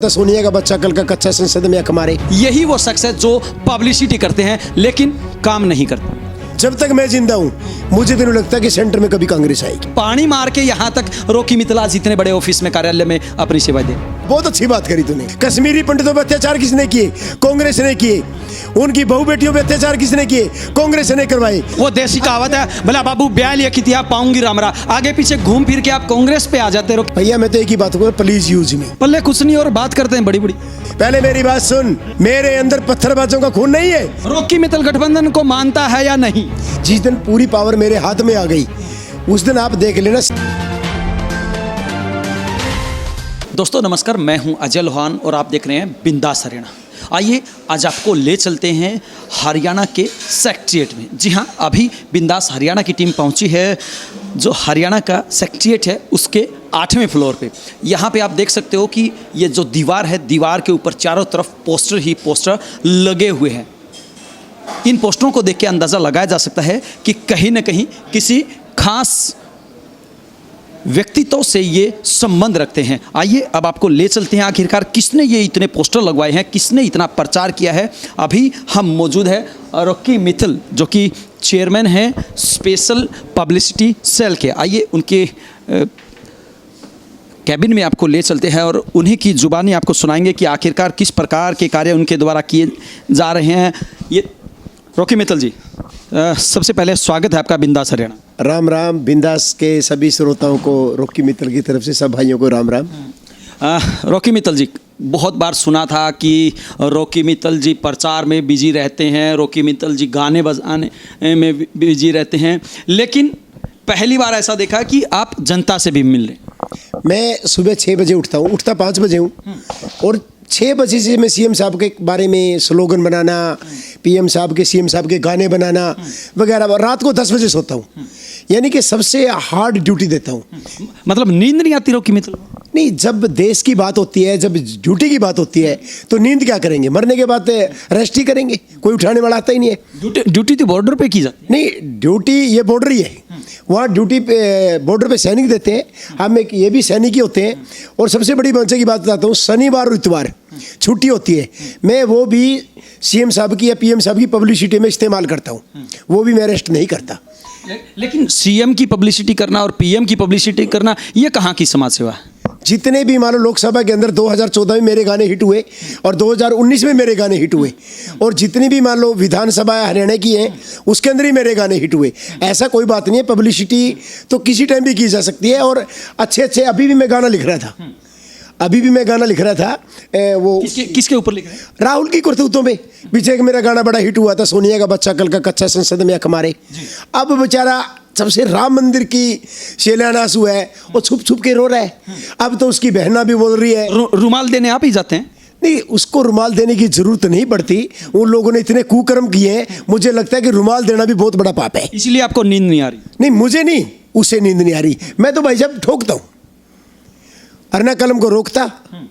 तो सोनिया का बच्चा कल का कच्चा संसद में हमारे। यही वो शख्स है जो पब्लिसिटी करते हैं लेकिन काम नहीं करते। जब तक मैं जिंदा हूँ मुझे तो नहीं लगता कि सेंटर में कभी कांग्रेस आएगी। पानी मार के यहाँ तक रॉकी मित्तल इतने बड़े ऑफिस में कार्यालय में अपनी सेवा दे। बहुत अच्छी बात करी तूने। कश्मीरी पंडितों पर अत्याचार किसने किए? कांग्रेस ने किए। उनकी बहु बेटियों पे अत्याचार किसने किए? कांग्रेस ने करवाए। वो देसी कहावत है, भला बाबू ब्याह लिया कि आप पाऊंगी रामरा, आगे पीछे घूम फिर के आप कांग्रेस पे आ जाते रहो। भैया मैं तो एक ही बात कहूँ, प्लीज यूज मी। पल्ले कुछ नहीं और बात करते हैं बड़ी बड़ी। पहले मेरी बात सुन, मेरे अंदर पत्थरबाजों का खून नहीं है। रॉकी मित्तल गठबंधन को मानता है या नहीं? जिस दिन पूरी पावर मेरे हाथ में आ गई उस दिन आप देख लेना। दोस्तों नमस्कार, मैं हूं अजय लोहान और आप देख रहे हैं बिंदास हरियाणा। आइए आज आपको ले चलते हैं हरियाणा के सेक्रेटेरिएट में। जी हां, अभी बिंदास हरियाणा की टीम पहुंची है जो हरियाणा का सेक्रेटेरिएट है उसके 8वें फ्लोर पे। यहाँ पे आप देख सकते हो कि ये जो दीवार है, दीवार के ऊपर चारों तरफ पोस्टर ही पोस्टर लगे हुए हैं। इन पोस्टरों को देख के अंदाज़ा लगाया जा सकता है कि कहीं ना कहीं किसी खास व्यक्तित्व से ये संबंध रखते हैं। आइए अब आपको ले चलते हैं आखिरकार किसने ये इतने पोस्टर लगवाए हैं, किसने इतना प्रचार किया है। अभी हम मौजूद है रॉकी मित्तल जो कि चेयरमैन हैं स्पेशल पब्लिसिटी सेल के। आइए उनके कैबिन में आपको ले चलते हैं और उन्हीं की जुबानी आपको सुनाएंगे कि आखिरकार किस प्रकार के कार्य उनके द्वारा किए जा रहे हैं। ये रॉकी मित्तल जी, सबसे पहले स्वागत है आपका बिंदास हरियाणा। राम राम। बिंदास के सभी श्रोताओं को रॉकी मित्तल की तरफ से सब भाइयों को राम राम। रॉकी मित्तल जी, बहुत बार सुना था कि रॉकी मित्तल जी प्रचार में बिजी रहते हैं, रॉकी मित्तल जी गाने बजाने में बिजी रहते हैं, लेकिन पहली बार ऐसा देखा कि आप जनता से भी मिल रहे। मैं सुबह 6 बजे उठता हूँ, उठता 5 बजे हूँ और 6 बजे से मैं सीएम साहब के बारे में स्लोगन बनाना, पीएम साहब के सीएम साहब के गाने बनाना वगैरह, रात को 10 बजे सोता हूँ। यानी कि सबसे हार्ड ड्यूटी देता हूँ। मतलब नींद नहीं आती रॉकी मित्तल? नहीं, जब देश की बात होती है, जब ड्यूटी की बात होती है तो नींद क्या करेंगे? मरने के बाद रेस्ट ही करेंगे, कोई उठाने वाला आता ही नहीं है। ड्यूटी तो बॉर्डर पे की जाती? नहीं, ड्यूटी ये बॉर्डर ही है। वहाँ ड्यूटी पे बॉर्डर पे सैनिक देते हैं, हम एक ये भी सैनिक ही होते हैं। और सबसे बड़ी मजे की बात बताता हूँ, शनिवार और इतवार छुट्टी होती है, मैं वो भी सीएम साहब की या पीएम साहब की पब्लिसिटी में इस्तेमाल करता हूँ, वो भी मैं रेस्ट नहीं करता। लेकिन सीएम की पब्लिसिटी करना और पीएम की पब्लिसिटी करना ये कहाँ की समाज सेवा है? जितने भी मान लो लोकसभा के अंदर 2014 में मेरे गाने हिट हुए और 2019 में मेरे गाने हिट हुए, और जितनी भी मान लो विधानसभा हरियाणा की हैं उसके अंदर ही मेरे गाने हिट हुए। ऐसा कोई बात नहीं है, पब्लिसिटी तो किसी टाइम भी की जा सकती है। और अच्छे अभी भी मैं गाना लिख रहा था, वो किसके ऊपर लिख रहे हैं? राहुल की करतूतों पे। पीछे एक मेरा गाना बड़ा हिट हुआ था, सोनिया का बच्चा कल का कच्चा संसद में हमारे। अब बेचारा सबसे राम मंदिर की शिलान्यास हुआ है और छुप छुप के रो रहा है। अब तो उसकी बहना भी बोल रही है। रुमाल देने आप ही जाते हैं? नहीं, उसको रुमाल देने की जरूरत नहीं पड़ती। उन लोगों ने इतने कुकर्म किए हैं, मुझे लगता है कि रुमाल देना भी बहुत बड़ा पाप है। इसलिए आपको नींद नहीं आ रही? नहीं, मुझे नहीं, उसे नींद नहीं आ रही। मैं तो भाई साहब ठोकता हूँ, अरना कलम को रोकता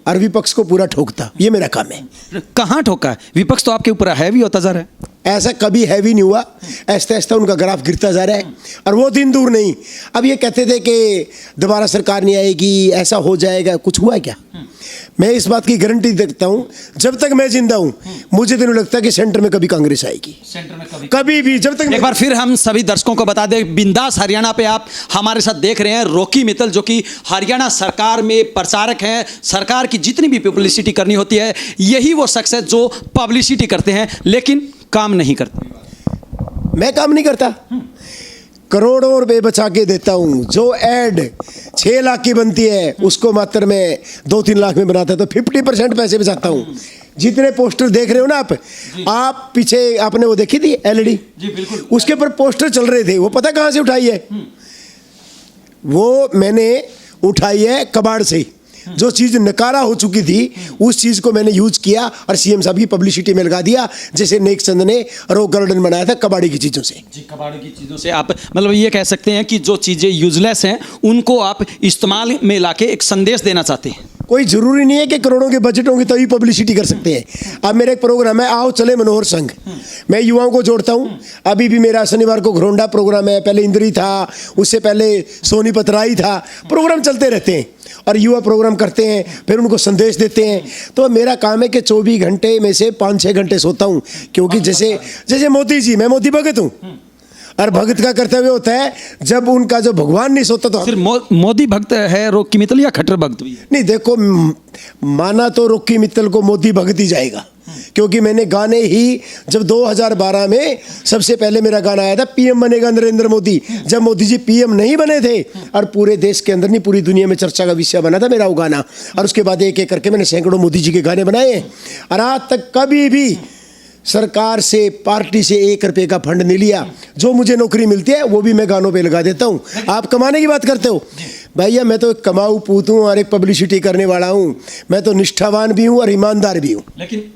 और विपक्ष को पूरा ठोकता, ये मेरा काम है। कहाँ ठोका है? विपक्ष तो आपके ऊपर हैवी होता जा रहा है। ऐसा कभी हैवी नहीं हुआ, ऐसा ऐसा उनका ग्राफ गिरता जा रहा है और वो दिन दूर नहीं। अब ये कहते थे कि दोबारा सरकार नहीं आएगी, ऐसा हो जाएगा, कुछ हुआ है क्या? मैं इस बात की गारंटी देता हूँ, जब तक मैं जिंदा हूँ मुझे तो नहीं लगता कि सेंटर में कभी कांग्रेस आएगी। सेंटर में कभी भी, जब तक। एक बार फिर हम सभी दर्शकों को बता दें, बिंदास हरियाणा पे आप हमारे साथ देख रहे हैं रॉकी मित्तल जो कि हरियाणा सरकार में प्रचारक हैं। सरकार की जितनी भी पब्लिसिटी करनी होती है यही वो शख्स है जो पब्लिसिटी करते हैं लेकिन काम नहीं करते। मैं काम नहीं करता, करोड़ों रुपए बचा के देता हूँ। जो ऐड 6 लाख की बनती है उसको मात्र मैं 2-3 लाख में बनाता, तो 50% पैसे बचाता हूँ। जितने पोस्टर देख रहे हो ना आप पीछे आपने वो देखी थी LED? जी बिल्कुल। उसके ऊपर पोस्टर चल रहे थे, वो पता कहाँ से उठाई है? वो मैंने उठाई है कबाड़ से। जो चीज़ नकारा हो चुकी थी उस चीज़ को मैंने यूज किया और सीएम साहब की पब्लिसिटी में लगा दिया, जैसे नेक चंद ने रॉक गार्डन बनाया था कबाड़ी की चीज़ों से। जी, कबाड़ी की चीज़ों से आप मतलब ये कह सकते हैं कि जो चीज़ें यूजलेस हैं उनको आप इस्तेमाल में लाके एक संदेश देना चाहते हैं। कोई ज़रूरी नहीं है कि करोड़ों के बजट होंगे तभी पब्लिसिटी कर सकते हैं। अब मेरा एक प्रोग्राम है, आओ चले मनोहर संघ, मैं युवाओं को जोड़ता हूँ। अभी भी मेरा शनिवार को घरोंडा प्रोग्राम है, पहले इंद्री था, उससे पहले सोनीपत राई था, प्रोग्राम चलते रहते हैं। और युवा प्रोग्राम करते हैं, फिर उनको संदेश देते हैं। तो मेरा काम है कि 24 घंटे में से 5-6 घंटे सोता हूँ, क्योंकि जैसे मोदी जी, मैं मोदी भगत हूँ, और भगत का कर्तव्य होता है जब उनका जो भगवान नहीं सोता तो सिर्फ मोदी भक्त है रॉकी मित्तल या खट्टर भक्त भी है? नहीं, देखो माना तो रॉकी मित्तल को मोदी भगत ही जाएगा, क्योंकि मैंने गाने ही जब 2012 में सबसे पहले मेरा गाना आया था, पीएम बनेगा नरेंद्र मोदी, जब मोदी जी पीएम नहीं बने थे और पूरे देश के अंदर नहीं पूरी दुनिया में चर्चा का विषय बना था मेरा वो गाना। और उसके बाद एक एक करके मैंने सैकड़ों मोदी जी के गाने बनाए हैं, और आज तक कभी भी सरकार से, पार्टी से 1 रुपये का फंड नहीं लिया। जो मुझे नौकरी मिलती है वो भी मैं गानों पे लगा देता हूँ। आप कमाने की बात करते हो, भैया मैं तो एक कमाऊ पूत हूँ और एक पब्लिसिटी करने वाला हूँ। मैं तो निष्ठावान भी हूँ और ईमानदार भी हूँ। लेकिन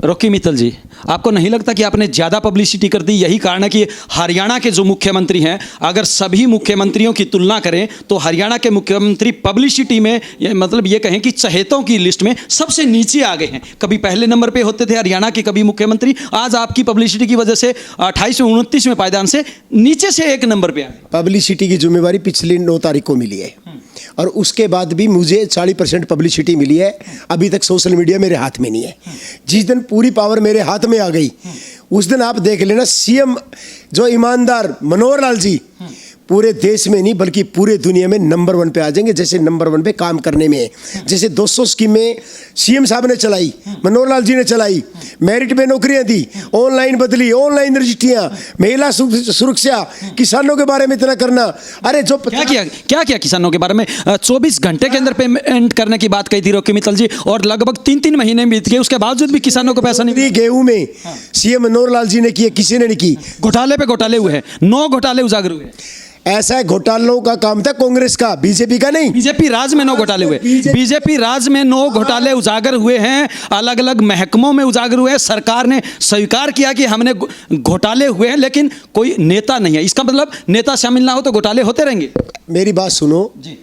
रॉकी मित्तल जी, आपको नहीं लगता कि आपने ज़्यादा पब्लिसिटी कर दी? यही कारण है कि हरियाणा के जो मुख्यमंत्री हैं, अगर सभी मुख्यमंत्रियों की तुलना करें तो हरियाणा के मुख्यमंत्री पब्लिसिटी में मतलब ये कहें कि चहेतों की लिस्ट में सबसे नीचे आ गए हैं। कभी पहले नंबर पे होते थे हरियाणा के कभी मुख्यमंत्री, आज आपकी पब्लिसिटी की वजह से 28वें 29वें पायदान से नीचे से 1 नंबर पर आ गए। पब्लिसिटी की जिम्मेवारी पिछली 9 तारीख को मिली है, और उसके बाद भी मुझे 40% पब्लिसिटी मिली है। अभी तक सोशल मीडिया मेरे हाथ में नहीं है। जिस दिन पूरी पावर मेरे हाथ में आ गई, उस दिन आप देख लेना, सीएम जो ईमानदार मनोहर लाल जी पूरे देश में नहीं बल्कि पूरे दुनिया में नंबर 1 पे आ जाएंगे। जैसे नंबर 1 पे काम करने में, जैसे 200 स्कीमें सीएम साहब ने चलाई, मनोहर लाल जी ने चलाई, मेरिट पे नौकरियां दी, ऑनलाइन बदली, ऑनलाइन रजिस्ट्रियां, महिला सुरक्षा, किसानों के बारे में इतना करना। अरे जो क्या किया किसानों के बारे में? 24 घंटे के अंदर पेमेंट करने की बात कही थी रॉकी मित्तल जी, और लगभग 3-3 महीने बीत गए, उसके बावजूद भी किसानों को पैसा नहीं मिला। गेहूं में सीएम मनोहर लाल जी ने किए, किसी ने नहीं की। घोटाले पे घोटाले हुए हैं, 9 घोटाले उजागर हुए। ऐसा घोटालों का काम था कांग्रेस का, बीजेपी का नहीं। बीजेपी राज में 9 घोटाले हुए, बीजेपी राज में 9 घोटाले उजागर हुए हैं, अलग अलग महकमों में उजागर हुए हैं। सरकार ने स्वीकार किया कि हमने घोटाले हुए हैं, लेकिन कोई नेता नहीं है। इसका मतलब नेता शामिल ना हो तो घोटाले होते रहेंगे। मेरी बात सुनो जी,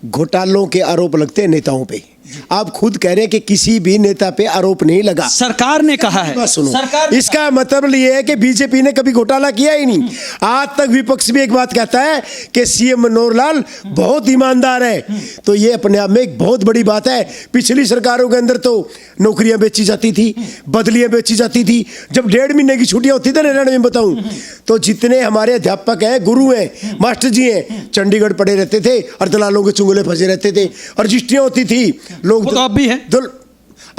घोटालों के आरोप लगते हैं नेताओं पे। आप खुद कह रहे हैं कि किसी भी नेता पे आरोप नहीं लगा, सरकार ने कहा है। सुनो, इसका मतलब ये है कि बीजेपी ने कभी घोटाला किया ही नहीं। आज तक विपक्ष भी एक बात कहता है कि सीएम मनोहर लाल बहुत ईमानदार है, तो ये अपने आप में एक बहुत बड़ी बात है। पिछली सरकारों के अंदर तो नौकरियां बेची जाती थी, बदलियां बेची जाती थी। जब 1.5 महीने की छुट्टियां होती थी ना, मैं बताऊं तो जितने हमारे अध्यापक हैं, गुरु हैं, मास्टर जी हैं, चंडीगढ़ पड़े रहते थे और दलालों के चुंगले फंसे रहते थे, और रजिस्ट्रियां होती थी। लोग तो अब भी है,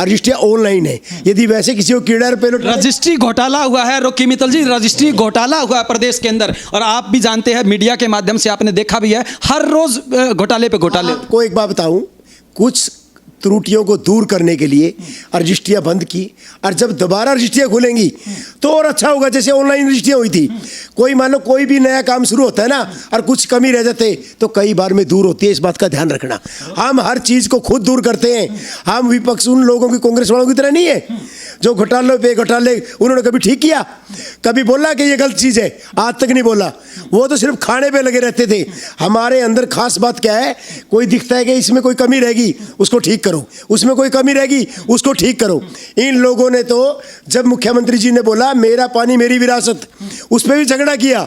रजिस्ट्रियां ऑनलाइन है। यदि वैसे किसी को कीड़ा रुपये रजिस्ट्री घोटाला हुआ है रॉकी मित्तल जी, रजिस्ट्री घोटाला हुआ है प्रदेश के अंदर, और आप भी जानते हैं, मीडिया के माध्यम से आपने देखा भी है, हर रोज घोटाले पे घोटाले। आपको एक बात बताऊं, कुछ त्रुटियों को दूर करने के लिए रजिस्ट्रियां बंद की, और जब दोबारा रजिस्ट्रियां खुलेंगी तो और अच्छा होगा। जैसे ऑनलाइन रजिस्ट्रियां हुई थी, कोई मान लो कोई भी नया काम शुरू होता है ना, और कुछ कमी रह जाते तो कई बार में दूर होती है। इस बात का ध्यान रखना। हम हर चीज को खुद दूर करते हैं। हम विपक्ष उन लोगों की, कांग्रेस वालों की तरह नहीं है जो घोटाले पे घोटाले उन्होंने कभी ठीक किया, कभी बोला कि ये गलत चीज है? आज तक नहीं बोला। वो तो सिर्फ खाने पे लगे रहते थे। हमारे अंदर खास बात क्या है, कोई दिखता है कि इसमें कोई कमी रहेगी उसको ठीक करो, उसमें कोई कमी रहेगी उसको ठीक करो। इन लोगों ने तो जब मुख्यमंत्री जी ने बोला मेरा पानी मेरी विरासत, उस पर भी झगड़ा किया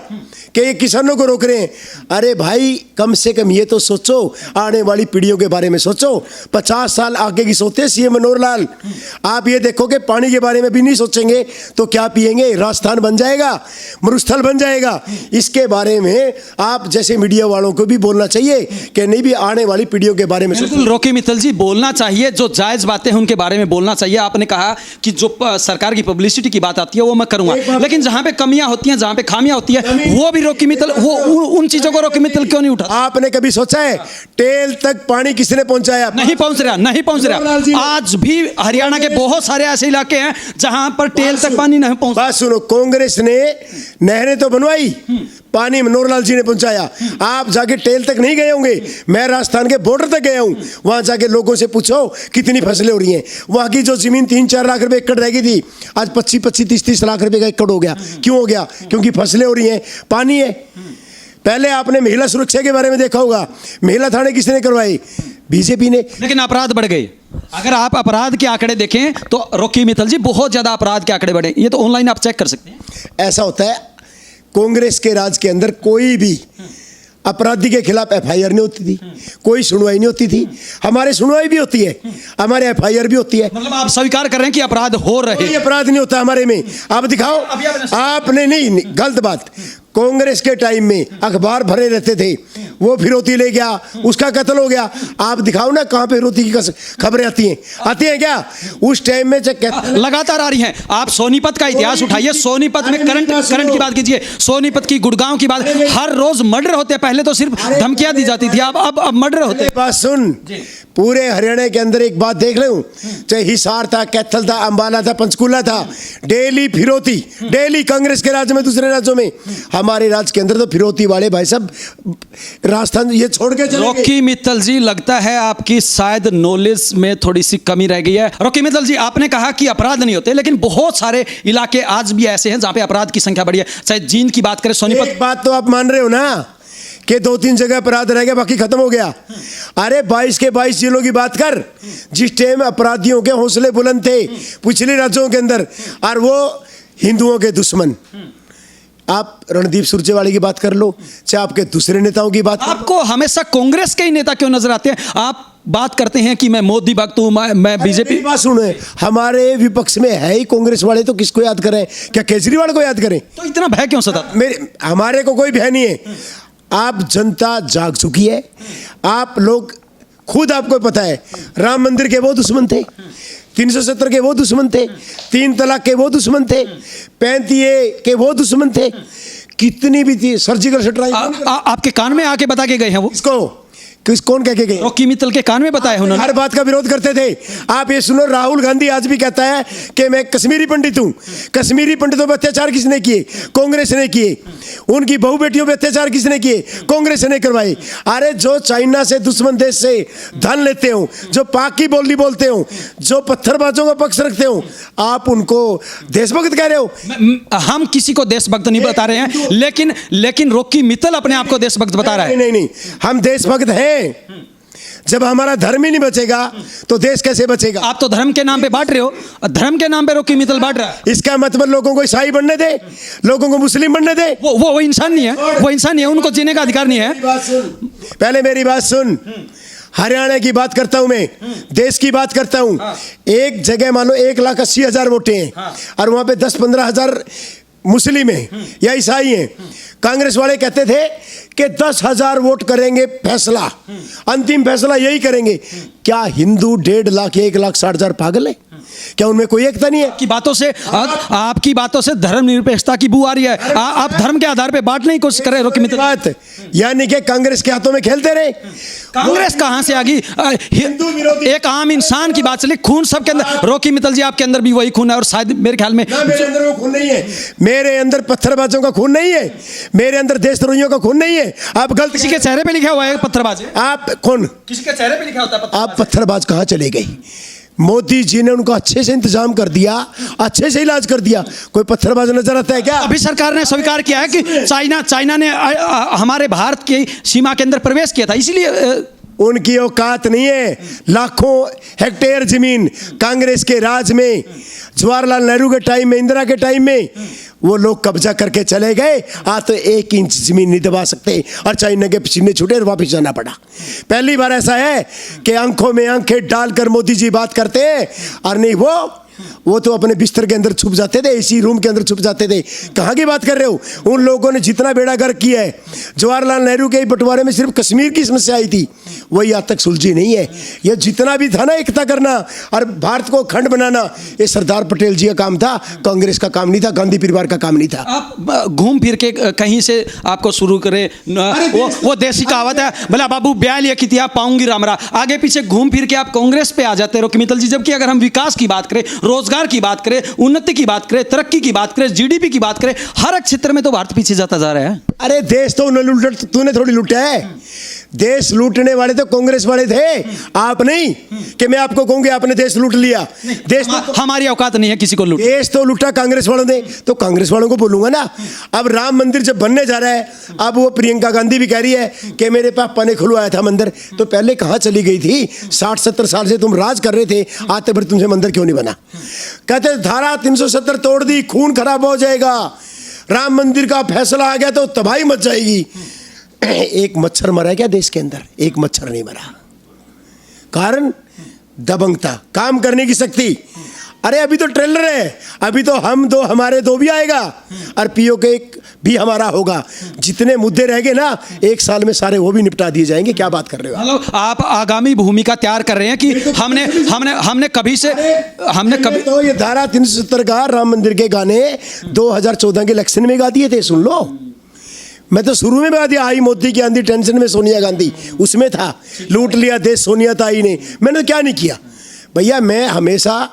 कि ये किसानों को रोक रहे हैं। अरे भाई, कम से कम ये तो सोचो, आने वाली पीढ़ियों के बारे में सोचो। 50 साल आगे की सोचते सीएम मनोहर लाल। आप ये देखो कि पानी के बारे में भी नहीं सोचेंगे तो क्या पिएंगे? राजस्थान बन जाएगा, मरुस्थल बन जाएगा। इसके बारे में आप जैसे मीडिया वालों को भी बोलना चाहिए कि नहीं भी आने वाली पीढ़ियों के बारे में बिल्कुल रॉकी मित्तल जी, बोलना चाहिए, जो जायज बातें हैं उनके बारे में बोलना चाहिए। आपने कहा कि जो सरकार की पब्लिसिटी की बात आती है वो मैं करूंगा, लेकिन जहां पे कमियां होती हैं, जहां पे खामियां होती है, वो भी रॉकी मित्तल, वो उन चीजों को रॉकी मित्तल क्यों नहीं उठा? आपने कभी सोचा है टेल तक पानी किसने पहुंचाया? नहीं पहुंच रहा। आज भी हरियाणा के बहुत सारे ऐसे इलाके हैं जहां पर टेल तक पानी नहीं पहुंच। बात सुनो, कांग्रेस ने नहरें तो बनवाई, पानी मनोहर लाल जी ने पहुंचाया। आप जाके टेल तक नहीं गए होंगे, मैं राजस्थान के बॉर्डर तक गया हूं। वहां जाके लोगों से पूछो कितनी फसलें हो रही हैं। वहां की जो जमीन 3-4 लाख रुपए एकड़ रह गई थी, आज 25-25, 30-30 लाख रुपए का एकड़ हो गया। क्यों हो गया? क्योंकि फसलें हो रही हैं, पानी है। पहले आपने महिला सुरक्षा के बारे में देखा होगा, महिला थाने किसने करवाए? बीजेपी ने। लेकिन अपराध बढ़ गए। अगर आप अपराध के आंकड़े देखें तो रॉकी मित्तल जी, बहुत ज्यादा अपराध के आंकड़े बढ़े। ये तो ऑनलाइन आप चेक कर सकते हैं। ऐसा होता है, कांग्रेस के राज के अंदर कोई भी अपराधी के खिलाफ एफआईआर नहीं होती थी, कोई सुनवाई नहीं होती थी। हमारे सुनवाई भी होती है, हमारे एफआईआर भी होती है। मतलब आप स्वीकार कर रहे हैं कि अपराध हो रहे कोई अपराध नहीं होता हमारे में। आप दिखाओ। आपने नहीं, गलत बात। कांग्रेस के टाइम में अखबार भरे रहते थे, वो फिरौती ले गया, उसका कत्ल हो गया। आप दिखाओ ना कहाँ पे फिरौती की खबरें आती हैं क्या? उस टाइम में लगातार आ रही हैं। आप सोनीपत का इतिहास उठाइए, सोनीपत में करंट की बात कीजिए, सोनीपत की, गुड़गांव की बात। हर रोज मर्डर होते हैं, पहले तो सिर्फ धमकियां दी जाती थी, अब मर्डर होते हैं। बात सुन, पूरे हरियाणा के अंदर एक बात देख लो, चाहे हिसार था, कैथल था, अंबाला था, पंचकूला था, डेली फिरौती, डेली। कांग्रेस के राज्य में, दूसरे राज्यों में, हमारे राज्य के अंदर तो फिरौती वाले भाई साहब राजस्थान ये छोड़ के चले गए। रॉकी मित्तल जी, लगता है आपकी शायद नॉलेज में थोड़ी सी कमी रह गई है। रॉकी मित्तल जी, आपने कहा कि अपराध नहीं होते, लेकिन बहुत सारे इलाके आज भी ऐसे हैं जहां पे अपराध की संख्या बढ़ी है। चाहे जींद की बात करें, सोनीपत। एक बात तो आप मान रहे हो ना कि 2-3 जगह अपराध रह गया, बाकी खत्म हो गया। अरे 22 के 22 जिलों की बात कर, जिस टाइम अपराधियों के हौसले बुलंद थे पिछले राज्यों के अंदर, और वो हिंदुओं के दुश्मन। आप रणदीप सुरजेवाला की बात कर लो, चाहे आपके दूसरे नेताओं की बात। आपको हमेशा कांग्रेस के ही नेता क्यों नजर आते हैं? आप बात करते हैं कि मैं मोदी भक्त हूं, मैं बीजेपी। बात सुनो, हमारे विपक्ष में है ही कांग्रेस वाले, तो किसको याद करें? क्या केजरीवाल को याद करें? तो इतना भय क्यों सता? हमारे को कोई भय नहीं है। आप जनता जाग चुकी है। आप लोग खुद, आपको पता है, राम मंदिर के वो दुश्मन थे, 370 के वो दुश्मन थे, 3 तलाक के वो दुश्मन थे, 35A के वो दुश्मन थे, कितनी भी थी, सर्जिकल स्ट्राइक। आपके कान में आके बता के गए हैं वो? कौन कह के गए? रॉकी मित्तल के कान में बताया है उन्होंने। हर बात का विरोध करते थे। आप ये सुनो, राहुल गांधी आज भी कहता है कि मैं कश्मीरी पंडित हूं। कश्मीरी पंडितों पर अत्याचार किसने किए? कांग्रेस ने किए। उनकी बहू बेटियों पर अत्याचार किसने किए? कांग्रेस ने करवाए। अरे जो चाइना से, दुश्मन देश से धन लेते हो, जो पाक की बोली बोलते हो, जो पत्थरबाजों का पक्ष रखते हो, आप उनको देशभक्त कह रहे हो? हम किसी को देशभक्त नहीं बता रहे हैं, लेकिन रॉकी मित्तल अपने आप को देशभक्त बता रहा है। नहीं, हम देशभक्त हैं। जब हमारा धर्म ही नहीं बचेगा तो देश कैसे बचेगा? आप तो धर्म के नाम पे बांट रहे हो, धर्म के नाम पे रॉकी मित्तल बांट रहा है। इसका मतलब लोगों को ईसाई बनने दे, लोगों को मुस्लिम बनने दे। वो इंसान नहीं है, वो इंसान नहीं है, उनको जीने का अधिकार नहीं है। पहले मेरी बात सुन। हरियाणा की बात करता हूं मैं, देश की बात करता हूं। एक जगह मान लो 1,80,000 वोटें हैं, और वहां पे 10-15 हजार मुस्लिम हैं या ईसाई हैं। कांग्रेस वाले कहते थे कि 10,000 वोट करेंगे फैसला, अंतिम फैसला यही करेंगे। क्या हिंदू 1.5 लाख या 1,60,000 पागल है? क्या उनमें कोई एकता नहीं है? आपकी बातों से धर्मनिरपेक्षता की बू आ रही है। आप धर्म के आधार पे बांटने की कोशिश कर रहे हो। बात यानी कि कांग्रेस के हाथों में खेलते रहे। कांग्रेस कहां से आ गई? हिंदू विरोधी एक आम इंसान की बात चली। खून सबके अंदर, रॉकी मित्तल जी आपके अंदर भी वही खून है, और शायद मेरे ख्याल में मेरे अंदर वो खून नहीं है। मेरे अंदर पत्थरबाजों का खून नहीं है, मेरे अंदर देशद्रोहियों का खून नहीं है। आप गलत। किसी के चेहरे पे लिखा हुआ है पत्थरबाज? आप कौन? किसी के चेहरे पे लिखा होता है? आप पत्थरबाज कहां चले गई? मोदी जी ने उनको अच्छे से इंतजाम कर दिया, अच्छे से इलाज कर दिया। कोई पत्थरबाज नजर आता है क्या? अभी सरकार ने स्वीकार किया है कि चाइना ने हमारे भारत की सीमा के अंदर प्रवेश किया था, इसीलिए उनकी औकात नहीं है। लाखों हेक्टेयर जमीन कांग्रेस के राज में, जवाहरलाल नेहरू के टाइम में, इंदिरा के टाइम में वो लोग कब्जा करके चले गए। आज तो 1 इंच जमीन नहीं दबा सकते, और चाइना के पसीने छूटे और वापस जाना पड़ा। पहली बार ऐसा है कि आंखों में आंखें डालकर मोदी जी बात करते हैं, और नहीं वो तो अपने बिस्तर के अंदर छुप जाते थे, एसी रूम के अंदर छुप जाते थे। कहाँ की बात कर रहे हो? उन लोगों ने जितना बेड़ा गर्क किया है, जवाहरलाल नेहरू के बंटवारे में सिर्फ कश्मीर की समस्या आई थी, वही आज तक सुलझी नहीं है। यह जितना भी था ना एकता करना और भारत को खंड बनाना, ये सरदार पटेल जी का काम था, कांग्रेस का काम नहीं था, गांधी परिवार का काम नहीं था। आप घूम फिर के कहीं से आपको शुरू करें, वो देसी कहावत है, भला बाबू ब्याह लिया कितिया पाऊंगी रामरा, आगे पीछे घूम फिर के आप कांग्रेस पे आ जाते हो रॉकी मित्तल जी। जबकि अगर हम विकास की बात करें, रोजगार की बात करें, उन्नति की बात करें, तरक्की की बात करें, जीडीपी की बात करें, हर एक क्षेत्र में तो भारत पीछे जाता जा रहा है। अरे देश तो तूने थोड़ी लूटा है। देश लूटने वाले तो कांग्रेस वाले थे, आप नहीं। कि मैं आपको कहूंगी आपने देश लूट लिया। देश तो हमारी औकात नहीं है किसी को लूट। देश तो लूटा कांग्रेस वालों ने, तो कांग्रेस वालों को बोलूंगा ना। अब राम मंदिर जब बनने जा रहा है, अब वो प्रियंका गांधी भी कह रही है कि मेरे पापा ने खुलवाया था मंदिर। तो पहले कहां चली गई थी? 60-70 साल से तुम राज कर रहे थे, आज तक तुमसे मंदिर क्यों नहीं बना? कहते धारा 370 तोड़ दी, खून खराब हो जाएगा। राम मंदिर का फैसला आ गया तो तबाही मच जाएगी। एक मच्छर मरा है क्या देश के अंदर? एक मच्छर नहीं मरा। कारण दबंगता, काम करने की शक्ति। अरे अभी तो ट्रेलर है, अभी तो हम दो हमारे दो भी आएगा और पीओ के एक भी हमारा होगा। जितने मुद्दे रह गए ना, 1 साल में सारे वो भी निपटा दिए जाएंगे। क्या बात कर रहे हो आप? मतलब आप आगामी भूमिका तैयार कर रहे हैं कि हमने कभी तो ये धारा 370 का राम मंदिर के गाने 2014 के इलेक्शन में गा दिए थे, सुन लो। मैं तो शुरू में गा दिया, आई मोदी की आंधी टेंशन में सोनिया गांधी, उसमें था लूट लिया देश सोनिया ताई ने। मैंने तो क्या नहीं किया भैया। मैं हमेशा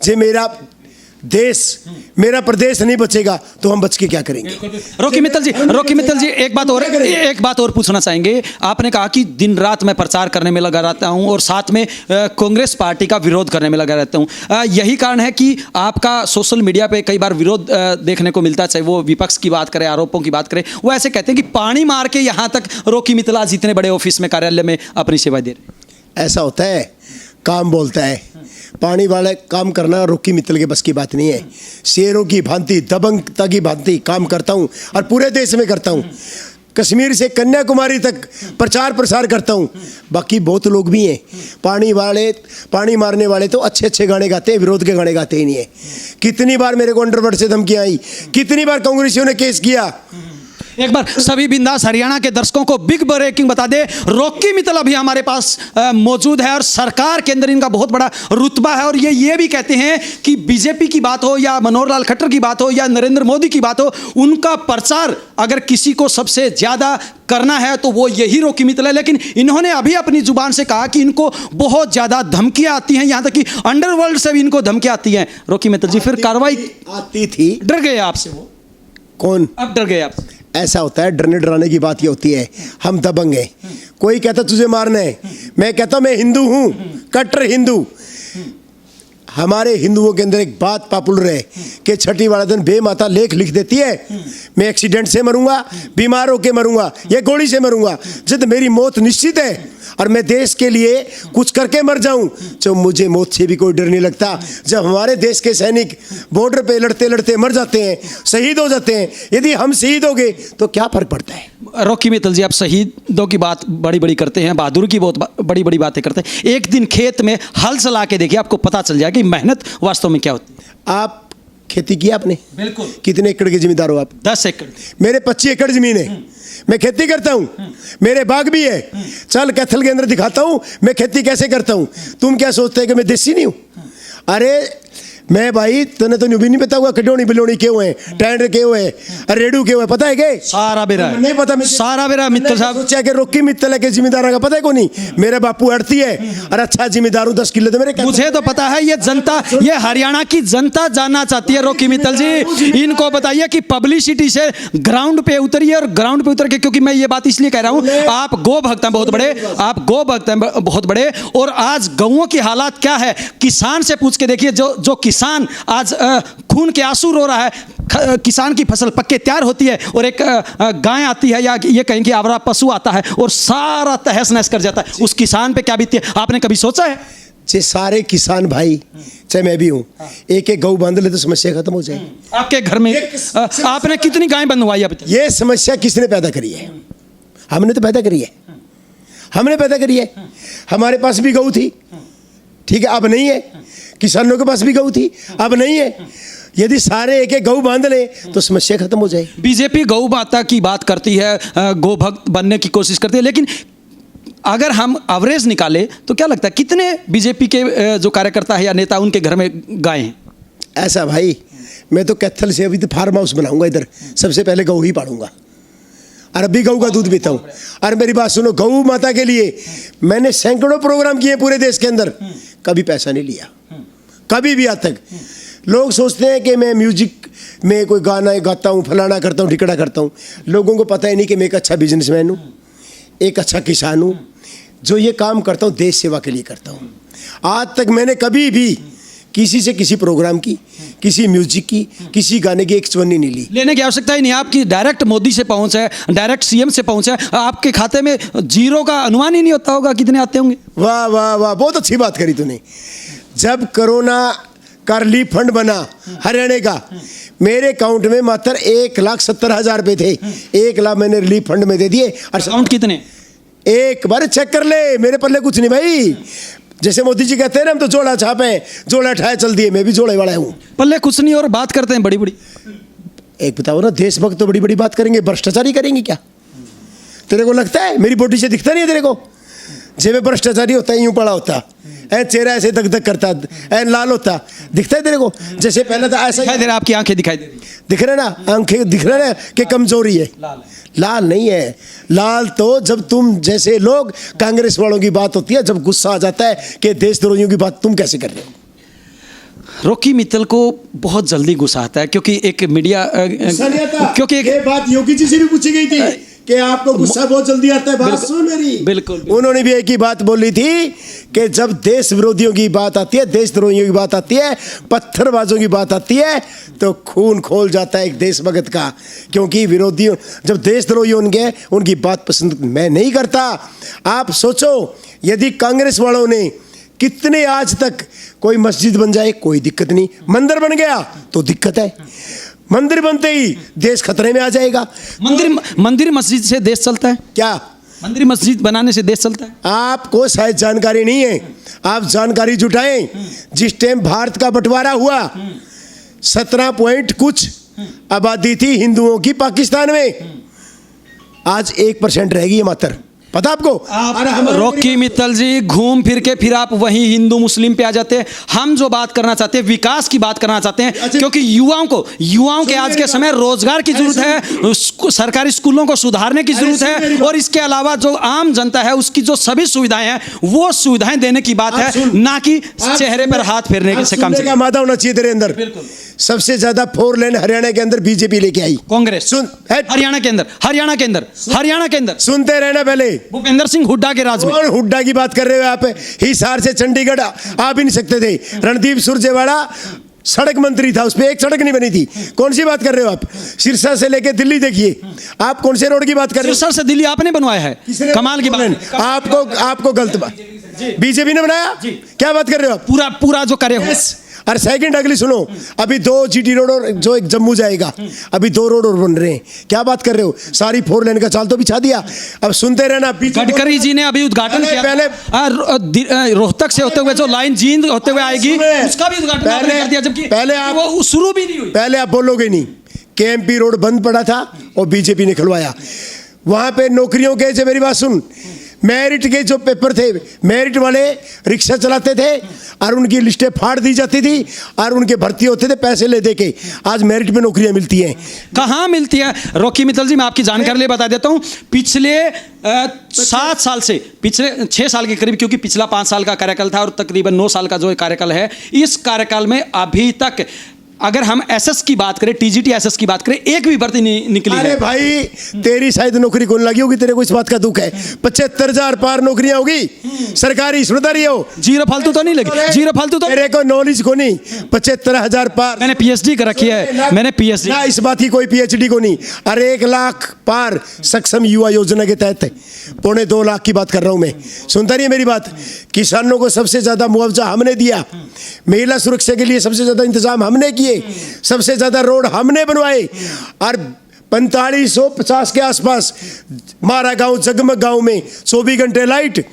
जे मेरा देश मेरा प्रदेश नहीं बचेगा तो हम बच के क्या करेंगे? रोकी मित्तल जी एक बात और पूछना चाहेंगे। आपने कहा कि दिन रात मैं प्रचार करने में लगा रहता हूं और साथ में कांग्रेस पार्टी का विरोध करने में लगा रहता हूं। यही कारण है कि आपका सोशल मीडिया पे कई बार विरोध देखने को मिलता है, चाहे वो विपक्ष की बात करें, आरोपों की बात करें। वो ऐसे कहते हैं कि पानी मार के यहाँ तक रोकी मित्तल आज इतने बड़े ऑफिस में, कार्यालय में अपनी सेवाएं दे रहे। ऐसा होता है, काम बोलता है। पानी वाले काम करना रोकी मित्तल के बस की बात नहीं है। शेरों की भांति, दबंगता की भांति काम करता हूँ और पूरे देश में करता हूँ। कश्मीर से कन्याकुमारी तक प्रचार प्रसार करता हूँ। बाकी बहुत लोग भी हैं पानी मारने वाले तो अच्छे अच्छे गाने गाते हैं, विरोध के गाने गाते ही नहीं है। कितनी बार मेरे को अंडरवर्ल्ड से धमकियाँ आई, कितनी बार कांग्रेसियों ने केस किया। एक बार सभी बिंदास हरियाणा के दर्शकों को बिग ब्रेकिंग बता दे, रोकी मित्तल अभी हमारे पास मौजूद है और सरकार के अंदर इनका बहुत बड़ा रुतबा है। और ये भी कहते हैं कि बीजेपी की बात हो या मनोहर लाल खट्टर की बात हो या नरेंद्र मोदी की बात हो, उनका प्रचार अगर किसी को सबसे ज्यादा करना है तो वो यही रोकी मित्तल है। लेकिन इन्होंने अभी अपनी जुबान से कहा कि इनको बहुत ज्यादा धमकियां आती हैं, यहां तक कि अंडरवर्ल्ड से भी इनको धमकियां आती हैं। रोकी मित्तल जी फिर कार्रवाई आती थी, डर गए आपसे? वो कौन? अब डर गए आपसे? ऐसा होता है, डरने डराने की बात ये होती है। हम दबंग हैं। कोई कहता तुझे मारना है, मैं कहता मैं हिंदू हूं, कट्टर हिंदू। हमारे हिंदुओं के अंदर एक बात पॉपुलर है कि छठी वाला दिन बेमाता लेख लिख देती है, मैं एक्सीडेंट से मरूंगा, बीमार होकर मरूंगा या गोली से मरूंगा। जब मेरी मौत निश्चित है और मैं देश के लिए कुछ करके मर जाऊं तो मुझे मौत से भी कोई डर नहीं लगता। जब हमारे देश के सैनिक बॉर्डर पे लड़ते लड़ते मर जाते हैं, शहीद हो जाते हैं, यदि हम शहीद हो गए तो क्या फर्क पड़ता है? रोकी मित्तल जी, आप शहीदों की बात बड़ी बड़ी करते हैं, बहादुर की बहुत बड़ी बड़ी बातें करते हैं। एक दिन खेत में हल चला के देखिए, आपको पता चल जाएगा कि मेहनत वास्तव में क्या होती है। आप खेती की आपने? बिल्कुल। कितने एकड़ के जिम्मेदार हो आप? 10 एकड़। मेरे 25 एकड़ जमीन है, मैं खेती करता हूँ, मेरे बाग भी है। चल कैथल के अंदर दिखाता हूँ मैं खेती कैसे करता हूँ। तुम क्या सोचते हैं कि मैं देसी नहीं हूँ? अरे मैं भाई तने तो भी नहीं पता हुआ खडोनी बिलोनी क्यों है, टैंडर क्यों है, रेडू क्यों है, पता है क्या? सारा बेरा है। नहीं पता, सारा बेरा मित्तल साहब। सोचा कि रोकी मित्तल है कि जिम्मेदार का पता है को नहीं। मेरे बापू अड़ती है और अच्छा जिम्मेदार हूँ, 10 किलो तो मेरे। मुझे तो पता है, ये जनता, ये हरियाणा की जनता जानना चाहती है। रोकी मित्तल जी, इनको बताइए कि पब्लिसिटी से ग्राउंड पे उतरिए और ग्राउंड पे उतर के, क्योंकि मैं ये बात इसलिए कह रहा हूँ, आप गौ भक्त हैं बहुत बड़े, आप गौ भक्त हैं बहुत बड़े। और आज गौओं की हालात क्या है, किसान से पूछ के देखिए। जो किसान आज खून के आंसू रो रहा है, किसान की फसल पक के तैयार होती है और एक गाय आती है या ये कहें कि आवारा पशु आता है और सारा तहस नहस कर जाता है, उस किसान पे क्या बीतती है, आपने कभी सोचा है? जे सारे किसान भाई, चाहे मैं भी हूँ, एक एक गौ बांध ले तो समस्या खत्म हो जाएगी। आपके घर में आपने कितनी गाय बंधवाई अभी तक? ये समस्या किसने पैदा करी है? हमने तो पैदा करी है, हमने पैदा करी है। हमारे पास भी गौ थी, ठीक है, अब नहीं है। किसानों के पास भी गौ थी, अब नहीं है। यदि सारे एक एक गौ बांध ले तो समस्या खत्म हो जाएगी। बीजेपी गौ माता की बात करती है, गौ भक्त बनने की कोशिश करती है, लेकिन अगर हम एवरेज निकाले तो क्या लगता है कितने बीजेपी के जो कार्यकर्ता है या नेता उनके घर में गाय हैं? ऐसा भाई, मैं तो कैथल से अभी तो फार्म हाउस बनाऊंगा इधर, सबसे पहले गौ ही पालूंगा और अभी गऊ का दूध पीता हूँ। और मेरी बात सुनो, गऊ माता के लिए मैंने सैकड़ों प्रोग्राम किए पूरे देश के अंदर, कभी पैसा नहीं लिया, कभी भी आज तक। लोग सोचते हैं कि मैं म्यूजिक में कोई गाना गाता हूँ, फलाना करता हूँ, ठिकड़ा करता हूँ। लोगों को पता ही नहीं कि मैं एक अच्छा बिजनेसमैन हूँ, एक अच्छा किसान हूँ, जो ये काम करता हूँ देश सेवा के लिए करता हूँ। आज तक मैंने कभी भी किसी से किसी प्रोग्राम की, किसी म्यूजिक की, किसी गाने की एक चवन्नी नहीं ली। लेने की आवश्यकता ही नहीं, आपकी डायरेक्ट मोदी से पहुंच है, डायरेक्ट सीएम से पहुंच है, आपके खाते में जीरो का अनुमान ही नहीं होता होगा कितने आते होंगे। वाह वाह वाह, बहुत अच्छी बात करी तूने। जब कोरोना का रिलीफ फंड बना हरियाणा का, मेरे अकाउंट में मात्र 1,70,000 रुपए थे। 1 लाख मैंने रिलीफ फंड में दे दिए। और अकाउंट कितने? एक बार चेक कर ले, मेरे पल्ले कुछ नहीं भाई। जैसे मोदी जी कहते हैं ना, हम तो जोड़ा छापे, जोड़ा ठाए चल दिए, मैं भी जोड़े वाला हूँ। पल्ले कुछ नहीं और बात करते हैं बड़ी बड़ी। एक बताओ ना, देशभक्त तो बड़ी बड़ी बात करेंगे, भ्रष्टाचारी करेंगे क्या? तेरे को लगता है मेरी बॉडी से दिखता नहीं है तेरे को? जेब में भ्रष्टाचारी होता है, यूं पड़ा होता है, चेहरा ऐसे धक धक करता है, लाल होता, दिखता है तेरे को? जैसे पहले था ऐसा दिखाई दे रहा है, आपकी आंखें दिखाई दे रही हैं। दिख रहा है ना, आंखें दिख रहा है कि कमजोरी है। लाल नहीं है। लाल तो जब तुम जैसे लोग कांग्रेस वालों की बात होती है, जब गुस्सा आ जाता है कि देशद्रोहियों की बात तुम कैसे कर रहे हो। रॉकी मित्तल को बहुत जल्दी गुस्सा आता है, क्योंकि एक मीडिया क्योंकि ये बात योगी जी से भी पूछी गई थी कि आपको गुस्सा बहुत जल्दी आता है। बात सुन मेरी। बिल्कुल। उन्होंने भी एक ही बात बोली थी कि जब देश विरोधियों की बात आती है, देशद्रोहियों की बात आती है, पत्थरबाजों की बात आती है, तो खून खोल जाता है एक देशभक्त का। क्योंकि विरोधियों, जब देशद्रोही होंगे, उनकी बात पसंद मैं नहीं करता। आप सोचो, यदि कांग्रेस वालों ने कितने आज तक, कोई मस्जिद बन जाए कोई दिक्कत नहीं, मंदिर बन गया तो दिक्कत है। मंदिर बनते ही देश खतरे में आ जाएगा। मंदिर मस्जिद से देश चलता है क्या? मंदिर मस्जिद बनाने से देश चलता है? आपको शायद जानकारी नहीं है, आप जानकारी जुटाएं। जिस टाइम भारत का बंटवारा हुआ, 17 पॉइंट कुछ आबादी थी हिंदुओं की पाकिस्तान में, आज 1% रह गई है मात्र। पता आपको? रॉकी मित्तल जी, घूम फिर के फिर आप वहीं हिंदू मुस्लिम पे आ जाते हैं। हम जो बात करना चाहते हैं, विकास की बात करना चाहते हैं, क्योंकि युवाओं के आज के समय रोजगार की जरूरत है, सरकारी स्कूलों को सुधारने की जरूरत है, और इसके अलावा जो आम जनता है उसकी जो सभी सुविधाएं हैं वो सुविधाएं देने की बात है, ना कि चेहरे पर हाथ फेरने से काम का मादा होना चाहिए तेरे अंदर। सबसे ज्यादा 4 लेन हरियाणा के अंदर बीजेपी लेके आई, कांग्रेस। सुन, हरियाणा के अंदर सुनते रहना पहले, भूपेंद्र सिंह हुड्डा के राज में। और हुड्डा की बात कर रहे हो आप? हिसार से चंडीगढ़ आ भी नहीं सकते थे। रणदीप सुरजेवाला सड़क मंत्री था, उस पर एक सड़क नहीं बनी थी। कौन सी बात कर रहे हो आप? सिरसा से लेके दिल्ली देखिए, आप कौन से रोड की बात कर रहे हो? सिरसा से दिल्ली आपने बनवाया है, कमाल की बात। आपको गलत बात, बीजेपी ने बनाया? क्या बात कर रहे हो आप? पूरा जो करे हो। और सेकंड अगली सुनो, अभी 2 GT रोड और जो एक जम्मू जाएगा, अभी 2 रोड और बन रहे हैं। क्या बात कर रहे हो? सारी 4 लेन का चाल तो बिछा दिया। अब सुनते रहना। गडकरी जी ने अभी उद्घाटन किया, पहले रोहतक से होते हुए जो लाइन जींद होते हुए आएगी, उसका भी उद्घाटन आपने कर दिया, जबकि पहले आप वो शुरू भी नहीं हुई। पहले आप बोलोगे नहीं। KMP रोड बंद पड़ा था और बीजेपी ने खुलवाया। वहां पे नौकरियों के, जो मेरी बात सुन, मेरिट के जो पेपर थे, मेरिट वाले रिक्शा चलाते थे और उनकी लिस्टें फाड़ दी जाती थी और उनके भर्ती होते थे पैसे ले दे के। आज मेरिट में नौकरियां मिलती हैं। कहाँ मिलती है? रॉकी मित्तल जी, मैं आपकी जानकारी लिए बता देता हूँ। पिछले 7 साल से, पिछले 6 साल के करीब, क्योंकि पिछला 5 साल का कार्यकाल था और तकरीबन 9 साल का जो कार्यकाल है, इस कार्यकाल में अभी तक अगर हम एसएस की बात करें, TGT एसएस की बात करें, एक भी भर्ती नहीं निकली। अरे भाई, तेरी शायद नौकरी कौन लगी होगी, तेरे को इस बात का दुख है। 75,000 पार नौकरियां होगी सरकारी, सुनता रही हो? जीरो फालतू तो नहीं लगी, जीरो फालतू तो तेरे को नॉलेज को नहीं। 75,000 पार। मैंने PhD कर रखी है, मैंने PhD ना, इस बात की कोई PhD को नहीं। अरे 1 लाख पार सक्षम युवा योजना के तहत 2.25 लाख की बात कर रहा हूं मैं। सुनता नहीं है मेरी बात? किसानों को सबसे ज्यादा मुआवजा हमने दिया, महिला सुरक्षा के लिए सबसे ज्यादा इंतजाम हमने किए, सबसे ज्यादा रोड हमने बनवाए, और 4550 के आसपास मारा गांव, जगमग गांव में 24 घंटे लाइट।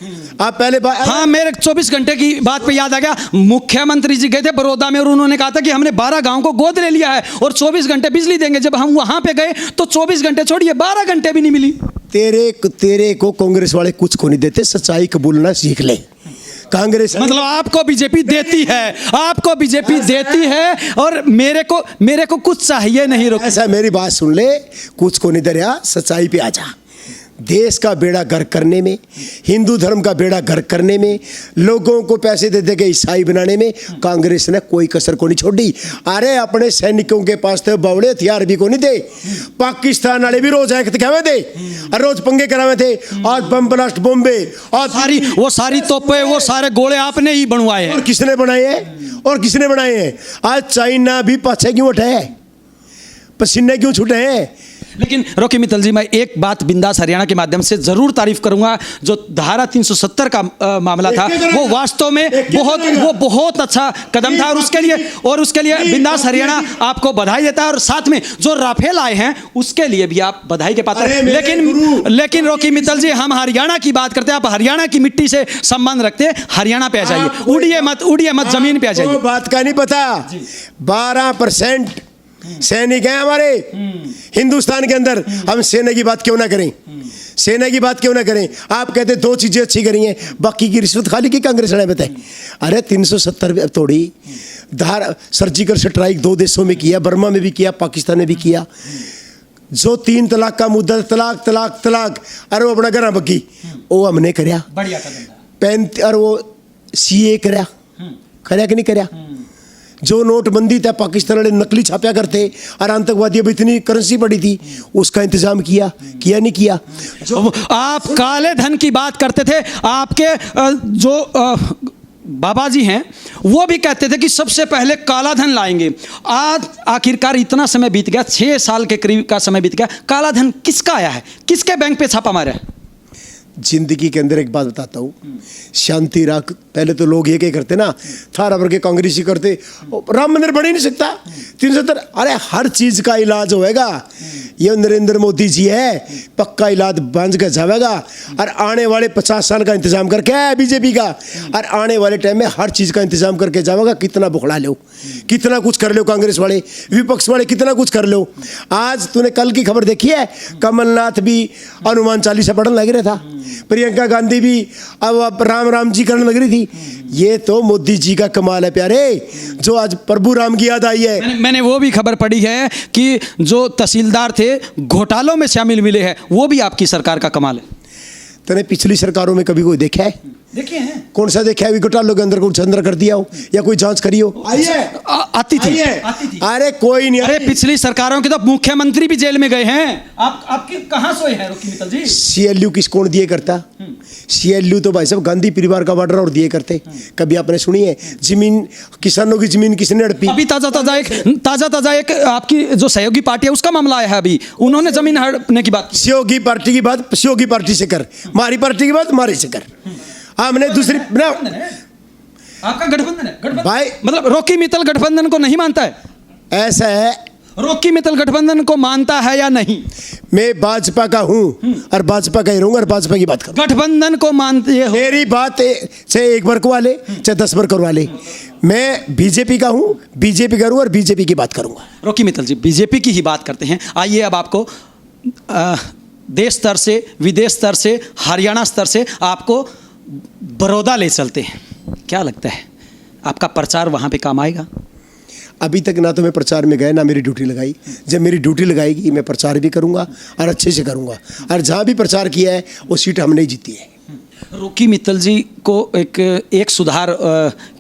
आप पहले हाँ, मेरे 24 घंटे की बात पे याद आ गया। मुख्यमंत्री जी गए थे बड़ौदा में और उन्होंने कहा था कि हमने 12 गांव को गोद ले लिया है और 24 घंटे बिजली देंगे। जब हम वहां पे गए तो 24 घंटे छोड़िए, 12 घंटे भी नहीं मिली। तेरे को कांग्रेस वाले कुछ को नहीं देते। सच्चाई को बोलना सीख ले। कांग्रेस मतलब आपको बीजेपी देती है, आपको बीजेपी देती है, और मेरे को कुछ चाहिए नहीं। ऐसा, मेरी बात सुन ले, कुछ को नहीं दे रहा। सच्चाई पे आ जा। देश का बेड़ा गर्क करने में, हिंदू धर्म का बेड़ा गर्क करने में, लोगों को पैसे दे दे के ईसाई बनाने में कांग्रेस ने कोई कसर को नहीं छोड़ी। अरे अपने सैनिकों के पास तो बावड़े हथियार भी को नहीं थे। पाकिस्तान वाले भी रोज एक्ट कहवे थे और रोज पंगे करावे थे। आज बम ब्लास्ट बॉम्बे और वो सारी तोपे, वो सारे गोले आपने ही बनवाए हैं। और किसने बनाए हैं? और किसने बनाए हैं? आज चाइना भी पाछे क्यों उठे है? पसीने क्यों छूटे हैं? लेकिन रॉकी मित्तल जी, मैं एक बात बिंदास हरियाणा के माध्यम से जरूर तारीफ करूंगा, जो धारा 370 का मामला था वो वास्तव में बहुत अच्छा कदम था, और उसके लिए बिंदास हरियाणा आपको बधाई देता है। और साथ में जो राफेल आए हैं उसके लिए भी आप बधाई के पात्र हैं। लेकिन रॉकी मित्तल जी, हम हरियाणा की बात करते हैं, आप हरियाणा की मिट्टी से संबंध रखते हैं, हरियाणा पे आ जाइए, उड़िए मत जमीन पे आ जाइए। बात का नहीं पता, 12% सैनिक हैं हमारे हिंदुस्तान के अंदर, हम सेना की बात क्यों ना करें, सेना की बात क्यों ना करें। आप कहते 2 चीजें अच्छी करी हैं, बाकी की रिश्वत खाली की कांग्रेस ने बताए। अरे 370 तोड़ी, धारा सर्जिकल स्ट्राइक 2 देशों में किया, बर्मा में भी किया, पाकिस्तान में भी किया। जो 3 तलाक का मुद्दा, तलाक तलाक तलाक, अरे वो अपना घर बग्गी, वो हमने करया। बढ़िया कदम था। और वो सीए करया कि नहीं करया। जो नोटबंदी था, पाकिस्तान वाले नकली छापा करते और आतंकवादियों पर इतनी करेंसी पड़ी थी, उसका इंतजाम किया नहीं किया। जो आप काले धन की बात करते थे, आपके जो बाबा जी हैं वो भी कहते थे कि सबसे पहले काला धन लाएंगे। आज आखिरकार इतना समय बीत गया, 6 साल के करीब का समय बीत गया, काला धन किसका आया है, किसके बैंक पे छापा मारा है? जिंदगी के अंदर एक बात बताता हूँ, शांति राख। पहले तो लोग ये क्या करते ना, थारा भर के कांग्रेसी करते, राम मंदिर बन ही नहीं सकता 370। अरे हर चीज का इलाज होएगा, ये नरेंद्र मोदी जी है, पक्का इलाज बन के जाएगा। और आने वाले 50 साल का इंतजाम करके है बीजेपी का, और आने वाले टाइम में हर चीज का इंतजाम करके जाएगा। कितना बुखला लो, कितना कुछ कर लो, कांग्रेस वाले विपक्ष वाले कितना कुछ कर लो। आज तूने कल की खबर देखी है, कमलनाथ भी हनुमान चालीसा पढ़ने लग रहा था, प्रियंका गांधी भी अब राम राम जी करने लग रही थी। ये तो मोदी जी का कमाल है प्यारे, जो आज प्रभु राम की याद आई है। मैंने वो भी खबर पढ़ी है कि जो तहसीलदार थे घोटालों में शामिल मिले हैं, वो भी आपकी सरकार का कमाल है। तूने पिछली सरकारों में कभी कोई देखा है? देखिए हैं, कौन सा देखा है अभी घोटालों के अंदर कुछ अंदर कर दिया हो या कोई जांच करी हो? आती थी। अरे कोई नहीं। अरे पिछली सरकारों के तो मुख्यमंत्री भी जेल में गए हैं। आपके कहां सोए हैं रॉकी मित्तल जी? सीएलयू किस कौन दिए करता? सीएलयू तो भाई साहब गांधी परिवार का वार्डर और दिए करते। कभी आपने सुनी है जमीन, किसानों की जमीन किसने हड़पी? अभी ताजा एक आपकी जो सहयोगी पार्टी है उसका मामला आया है, अभी उन्होंने जमीन हड़पने की बात। सहयोगी पार्टी की बात सहयोगी पार्टी से कर, मारी पार्टी की बात मारी से कर। हमने दूसरी ना, आपका गठबंधन है भाई, मतलब रॉकी मित्तल गठबंधन को नहीं मानता है? ऐसा है, रॉकी मित्तल गठबंधन को मानता है या नहीं? मैं भाजपा का हूं और भाजपा का ही रहूंगा और भाजपा की बात करूं। गठबंधन को मानते हो? मेरी बात चाहे 1 वर्ग वाले चाहे 10 वर्ग वाले, मैं बीजेपी का हूं, बीजेपी करूंगा और बीजेपी की बात करूंगा। रॉकी मित्तल जी, बीजेपी की ही बात करते हैं। आइए अब आपको देश स्तर से, विदेश स्तर से, हरियाणा स्तर से आपको बड़ौदा ले चलते हैं। क्या लगता है आपका प्रचार वहाँ पे काम आएगा? अभी तक ना तो मैं प्रचार में गया ना मेरी ड्यूटी लगाई। जब मेरी ड्यूटी लगाएगी मैं प्रचार भी करूंगा और अच्छे से करूंगा, और जहाँ भी प्रचार किया है वो सीट हमने ही जीती है। रॉकी मित्तल जी को एक सुधार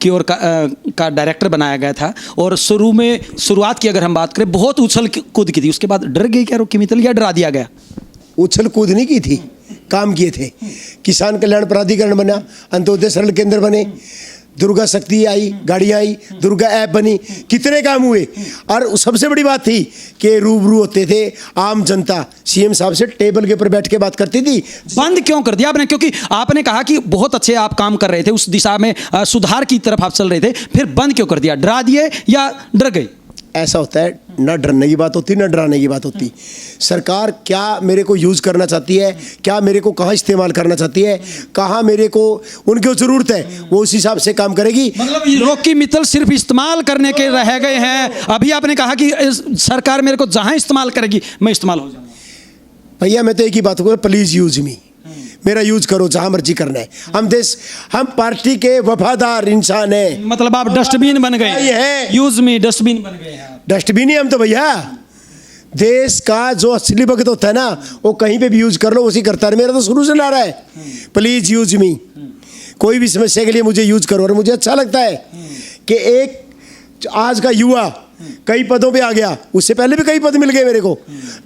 की ओर का डायरेक्टर बनाया गया था, और शुरुआत की अगर हम बात करें बहुत उछल कूद की थी, उसके बाद डर गए क्या रॉकी मित्तल या डरा दिया गया? उछल कूद नहीं की थी, काम किए थे। किसान कल्याण प्राधिकरण बना, अंत्योदय सरल केंद्र बने, दुर्गा शक्ति आई, गाड़ियाँ आई, दुर्गा ऐप बनी, कितने काम हुए। और सबसे बड़ी बात थी कि रूबरू होते थे आम जनता, सीएम साहब से टेबल के ऊपर बैठ के बात करती थी। बंद क्यों कर दिया आपने? क्योंकि आपने कहा कि बहुत अच्छे आप काम कर रहे थे, उस दिशा में सुधार की तरफ आप चल रहे थे, फिर बंद क्यों कर दिया? डरा दिए या डर गए? ऐसा होता है, ना डरने की बात होती ना डराने की बात होती। सरकार क्या मेरे को यूज़ करना चाहती है, क्या मेरे को कहाँ इस्तेमाल करना चाहती है, कहाँ मेरे को उनकी ज़रूरत है, वो उस हिसाब से काम करेगी। मतलब रॉकी मित्तल सिर्फ इस्तेमाल करने के रह गए हैं? अभी आपने कहा कि सरकार मेरे को जहाँ इस्तेमाल करेगी मैं इस्तेमाल हो जाऊँगा। भैया मैं तो एक ही बात कहूँगा, प्लीज़ यूज मी, मेरा यूज करो जहां मर्जी करना है। हम पार्टी के वफादार इंसान हैं। मतलब आप डस्टबिन बन गए, यूज मी डस्टबिन बन गए। डस्टबिन ही हम तो भैया। देश का जो असली भक्त होता है ना, वो कहीं पे भी यूज कर लो, उसी करता है। मेरा तो शुरू से ना रहा है, प्लीज यूज मी। कोई भी समस्या के लिए मुझे यूज करो। और मुझे अच्छा लगता है कि एक आज का युवा कई पदों पे आ गया, उससे पहले भी कई पद मिल गए मेरे को।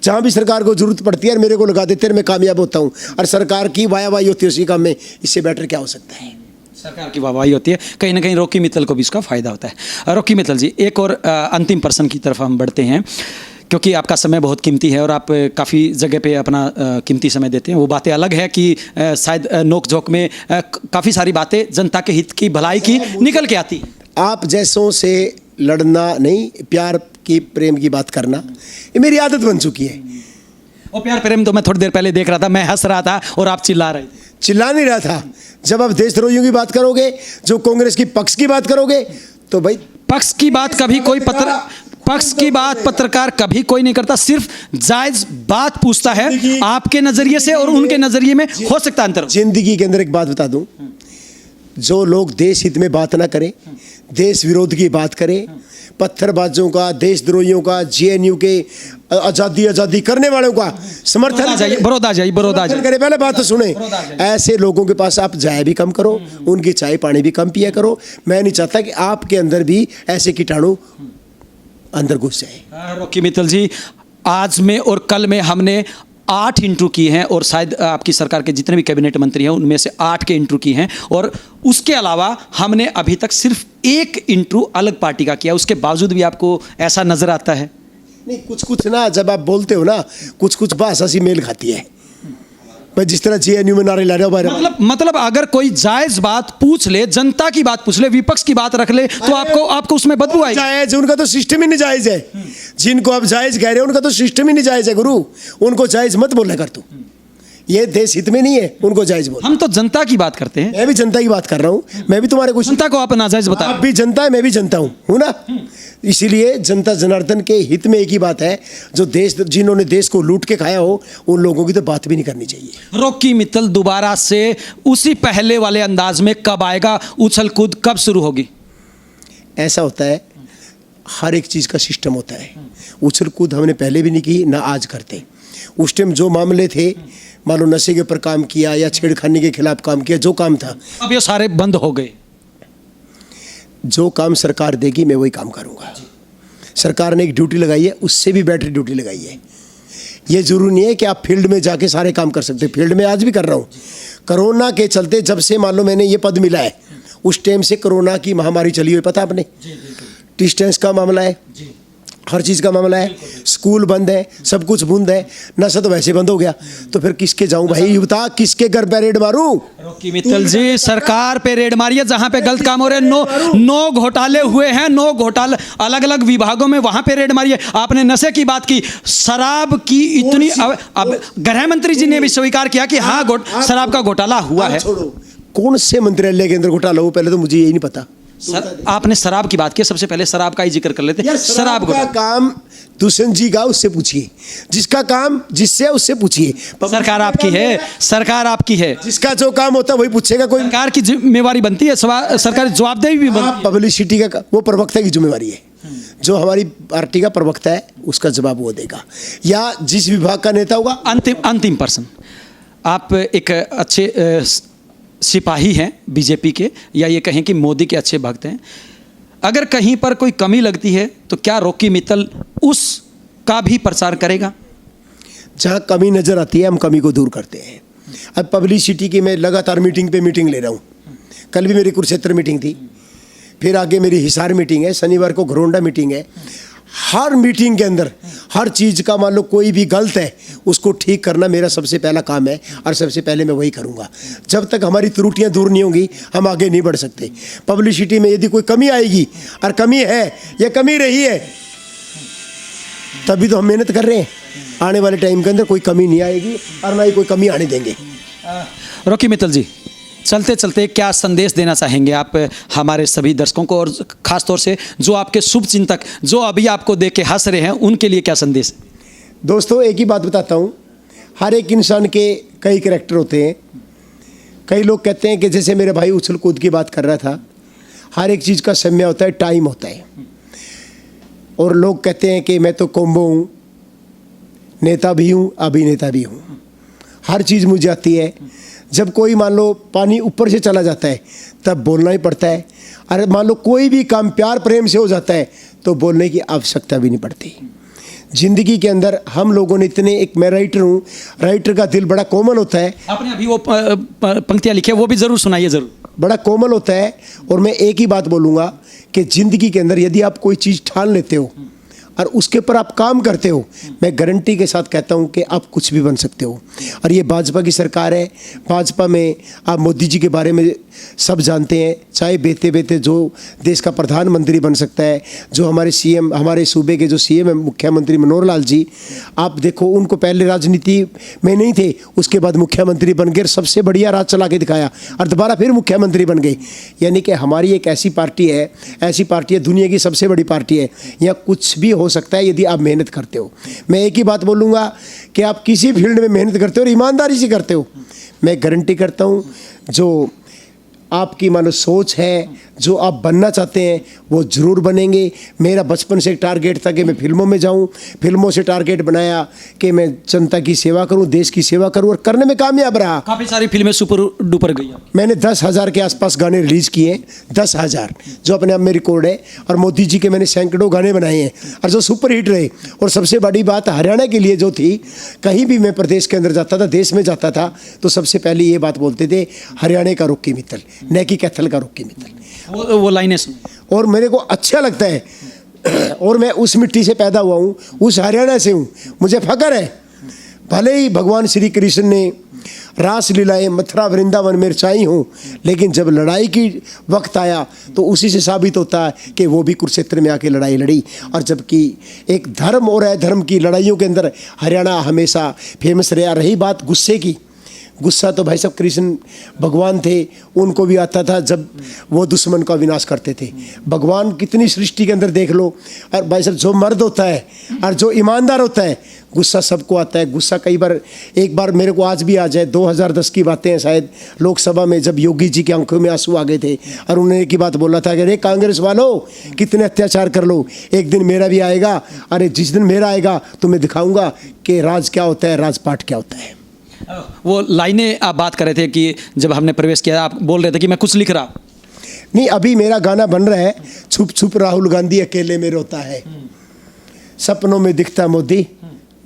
जहाँ भी सरकार को जरूरत पड़ती है मेरे को लगा देते हैं, मैं कामयाब होता हूँ। और सरकार की वाहवाही होती है उसी काम में, इससे बेटर क्या हो सकता है? सरकार की वाहवाही होती है, कहीं ना कहीं रॉकी मित्तल को भी इसका फायदा होता है। रॉकी मित्तल जी, एक और अंतिम प्रश्न की तरफ हम बढ़ते हैं क्योंकि आपका समय बहुत कीमती है और आप काफ़ी जगह पे अपना कीमती समय देते हैं। वो बातें अलग है कि शायद नोक झोंक में काफ़ी सारी बातें जनता के हित की भलाई की निकल के आती हैं। आप जैसों से लड़ना नहीं, प्यार की प्रेम की बात करना, ये मेरी आदत बन चुकी है। और प्यार प्रेम तो मैं थोड़ी देर पहले देख रहा था, मैं हंस रहा था और आप चिल्ला रहे थे। चिल्ला नहीं रहा था। जब आप देशद्रोहियों की बात करोगे, जो कांग्रेस की पक्ष की बात करोगे, तो भाई पक्ष की बात कभी कोई पक्ष की बात पत्रकार कभी कोई नहीं करता, सिर्फ जायज बात पूछता है आपके नजरिए से और उनके नजरिए में हो सकता है अंतर। जिंदगी के अंदर एक बात बता दूं, जो लोग देश हित में बात ना करें, देश विरोध की बात करें, पत्थरबाजों का, देशद्रोहियों का, जेएनयू के आजादी करने वालों का समर्थन करे। पहले बात तो सुने, ऐसे लोगों के पास आप जाए भी कम करो, उनकी चाय पानी भी कम पिया करो। मैं नहीं चाहता कि आपके अंदर भी ऐसे कीटाणु अंदर घुस जाए। रॉकी मित्तल जी, आज में और कल में हमने 8 इंटरव्यू किए हैं और शायद आपकी सरकार के जितने भी कैबिनेट मंत्री हैं उनमें से 8 के इंटरव्यू किए हैं, और उसके अलावा हमने अभी तक सिर्फ 1 इंटरव्यू अलग पार्टी का किया। उसके बावजूद भी आपको ऐसा नजर आता है? नहीं, कुछ ना, जब आप बोलते हो ना, कुछ भाषा सी मेल खाती है। मैं जिस तरह जेएनयू में नारे ला रहा हूँ, मतलब अगर कोई जायज बात पूछ ले, जनता की बात पूछ ले, विपक्ष की बात रख ले, तो आपको उसमें बदबू आएगी। जायज, उनका तो सिस्टम ही नहीं जायज है। जिनको आप जायज कह रहे हो उनका तो सिस्टम ही नहीं जायज है गुरु। उनको जायज मत बोला कर तू, ये देश हित में नहीं है, उनको जायज बोल। हम तो जनता की बात करते हैं। मैं भी जनता की बात कर रहा हूँ, मैं भी तुम्हारे कुछ जनता को आप नाजायज बता। आप भी जनता है, मैं भी जनता हूँ ना। इसीलिए जनता जनार्दन के हित में एक ही बात है, जो देश, जिन्होंने देश को लूट के खाया हो, उन लोगों की तो बात भी नहीं करनी चाहिए। रॉकी मित्तल दोबारा से उसी पहले वाले अंदाज में कब आएगा? उछल कूद कब शुरू होगी? ऐसा होता है, हर एक चीज़ का सिस्टम होता है। उछल कूद हमने पहले भी नहीं की, ना आज करते। उस टाइम जो मामले थे, मान लो नशे के ऊपर काम किया या छेड़खानी के खिलाफ काम किया, जो काम था, अब ये सारे बंद हो गए। जो काम सरकार देगी मैं वही काम करूंगा। सरकार ने एक ड्यूटी लगाई है, उससे भी बेटर ड्यूटी लगाई है। ये जरूरी नहीं है कि आप फील्ड में जाके सारे काम कर सकते। फील्ड में आज भी कर रहा हूँ। कोरोना के चलते जब से मान लो मैंने ये पद मिला है, उस टाइम से कोरोना की महामारी चली हुई, पता आपने, डिस्टेंस का मामला है, हर चीज़ का मामला है, स्कूल बंद है, सब कुछ बंद है, नशा तो वैसे बंद हो गया, तो फिर किसके जाऊं भाई? बता, किसके घर पे रेड मारूं? रॉकी मित्तल जी, सरकार पे रेड मारिए, जहां पे गलत काम हो रहे हैं, नो घोटाले हुए हैं, नो घोटाले अलग अलग विभागों में, वहां पे रेड मारिए। आपने नशे की बात की, शराब की इतनी, अब गृह मंत्री जी ने भी स्वीकार किया कि हाँ शराब का घोटाला हुआ है। कौन से मंत्रालय के अंदर घोटाला हो, पहले तो मुझे यही नहीं पता। सर, आपने शराब की बात की, सबसे पहले शराब का ही जिक्र कर लेते हैं। शराब का काम दुष्यंत जी का, उससे पूछिए। जिसका काम जिससे, उससे पूछिए। सरकार आपकी है, सरकार आपकी है, जिसका जो काम होता है वही पूछेगा। कोई सरकार की जिम्मेवारी बनती है, सरकार जवाबदेही भी बनती है। पब्लिसिटी का वो प्रवक्ता की जिम्मेवारी है। जो हमारी पार्टी का प्रवक्ता है उसका जवाब वो देगा, या जिस विभाग का नेता होगा। अंतिम पर्सन, आप एक अच्छे सिपाही हैं बीजेपी के, या ये कहें कि मोदी के अच्छे भक्त हैं। अगर कहीं पर कोई कमी लगती है तो क्या रॉकी मित्तल उसका भी प्रचार करेगा? जहाँ कमी नजर आती है हम कमी को दूर करते हैं। अब पब्लिसिटी की मैं लगातार मीटिंग पे मीटिंग ले रहा हूँ। कल भी मेरी कुरुक्षेत्र मीटिंग थी, फिर आगे मेरी हिसार मीटिंग है, शनिवार को घरोंडा मीटिंग है। हर मीटिंग के अंदर हर चीज़ का, मान लो कोई भी गलत है, उसको ठीक करना मेरा सबसे पहला काम है, और सबसे पहले मैं वही करूँगा। जब तक हमारी त्रुटियाँ दूर नहीं होंगी हम आगे नहीं बढ़ सकते। पब्लिसिटी में यदि कोई कमी आएगी, और कमी है या कमी रही है, तभी तो हम मेहनत कर रहे हैं। आने वाले टाइम के अंदर कोई कमी नहीं आएगी और ना ही कोई कमी आने देंगे। रॉकी मित्तल जी, चलते चलते क्या संदेश देना चाहेंगे आप हमारे सभी दर्शकों को, और ख़ास तौर से जो आपके शुभ चिंतक जो अभी आपको देख के हंस रहे हैं, उनके लिए क्या संदेश है? दोस्तों, एक ही बात बताता हूँ, हर एक इंसान के कई कैरेक्टर होते हैं। कई लोग कहते हैं कि जैसे मेरे भाई उछल कूद की बात कर रहा था, हर एक चीज़ का समय होता है, टाइम होता है। और लोग कहते हैं कि मैं तो कोम्बो हूँ, नेता भी हूँ, अभिनेता भी हूँ, हर चीज़ मुझे आती है। जब कोई मान लो पानी ऊपर से चला जाता है तब बोलना ही पड़ता है। अरे मान लो कोई भी काम प्यार प्रेम से हो जाता है तो बोलने की आवश्यकता भी नहीं पड़ती। जिंदगी के अंदर हम लोगों ने इतने, एक मैं राइटर हूँ, राइटर का दिल बड़ा कोमल होता है। आपने अभी वो पंक्तियाँ लिखी है, वो भी ज़रूर सुनाइए, ज़रूर। बड़ा कोमल होता है। और मैं एक ही बात बोलूँगा कि ज़िंदगी के अंदर यदि आप कोई चीज़ ठान लेते हो, और उसके ऊपर आप काम करते हो, मैं गारंटी के साथ कहता हूं कि आप कुछ भी बन सकते हो। और ये भाजपा की सरकार है, भाजपा में आप मोदी जी के बारे में सब जानते हैं, चाहे बेते बेते जो देश का प्रधानमंत्री बन सकता है, जो हमारे सीएम, हमारे सूबे के जो सीएम है मुख्यमंत्री मनोहर लाल जी, आप देखो उनको पहले राजनीति में नहीं थे, उसके बाद मुख्यमंत्री बन गए, सबसे बढ़िया राज चला के दिखाया और दोबारा फिर मुख्यमंत्री बन गए। यानी कि हमारी एक ऐसी पार्टी है, दुनिया की सबसे बड़ी पार्टी है, यहाँ कुछ भी हो सकता है यदि आप मेहनत करते हो। मैं एक ही बात बोलूँगा कि आप किसी फील्ड में मेहनत करते हो और ईमानदारी से करते हो, मैं गारंटी करता हूँ जो आपकी मानो सोच है, जो आप बनना चाहते हैं वो ज़रूर बनेंगे। मेरा बचपन से एक टारगेट था कि मैं फिल्मों में जाऊं, फिल्मों से टारगेट बनाया कि मैं जनता की सेवा करूं, देश की सेवा करूं और करने में कामयाब रहा। काफ़ी सारी फिल्में सुपर डुपर गई। मैंने 10,000 के आसपास गाने रिलीज़ किए, 10,000 जो अपने आप में रिकॉर्ड है, और मोदी जी के मैंने सैकड़ों गाने बनाए हैं और जो सुपर हिट रहे। और सबसे बड़ी बात हरियाणा के लिए जो थी, कहीं भी मैं प्रदेश के अंदर जाता था, देश में जाता था, तो सबसे पहले ये बात बोलते थे, हरियाणा का रॉकी मित्तल, न कि कैथल का रॉकी मित्तल। वो लाइनें सुन और मेरे को अच्छा लगता है और मैं उस मिट्टी से पैदा हुआ हूँ, उस हरियाणा से हूँ, मुझे फ़ख्र है। भले ही भगवान श्री कृष्ण ने रास लीलाएं मथुरा वृंदावन में रचाई हूँ, लेकिन जब लड़ाई की वक्त आया तो उसी से साबित होता है कि वो भी कुरुक्षेत्र में आके लड़ाई लड़ी। और जबकि एक धर्म और अधर्म की लड़ाइयों के अंदर हरियाणा हमेशा फेमस रहा। रही बात गुस्से की, गुस्सा तो भाई साहब कृष्ण भगवान थे, उनको भी आता था जब वो दुश्मन का विनाश करते थे। भगवान कितनी सृष्टि के अंदर देख लो, और भाई साहब जो मर्द होता है और जो ईमानदार होता है, गुस्सा सबको आता है। गुस्सा कई बार, एक बार मेरे को आज भी आ जाए, 2010 की बातें हैं शायद, लोकसभा में जब योगी जी की आंखों में आंसू आ गए थे और उन्होंने एक ही बात बोला था कि अरे कांग्रेस वालों कितने अत्याचार कर लो, एक दिन मेरा भी आएगा, अरे जिस दिन मेरा आएगा तो मैं दिखाऊंगा कि राज क्या होता है, राजपाट क्या होता है। वो लाइनें आप बात कर रहे थे कि जब हमने प्रवेश किया, आप बोल रहे थे कि मैं कुछ लिख रहा नहीं, अभी मेरा गाना बन रहा है, छुप छुप राहुल गांधी अकेले में रोता है, सपनों में दिखता मोदी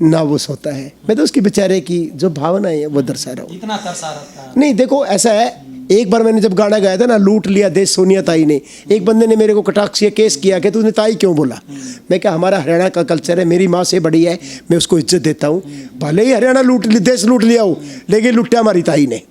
ना वो सोता है। मैं तो उसकी बेचारे की जो भावना है वो दर्शा रहा हूँ। इतना तरसा रहता है। नहीं देखो ऐसा है, एक बार मैंने जब गाना गाया था ना, लूट लिया देश सोनिया ताई ने, एक बंदे ने मेरे को कटाक्ष केस किया कि तूने ताई क्यों बोला। मैं क्या, हमारा हरियाणा का कल्चर है, मेरी माँ से बड़ी है, मैं उसको इज्जत देता हूँ। भले ही हरियाणा देश लूट लिया हो, लेकिन लुट्टा हमारी ताई ने।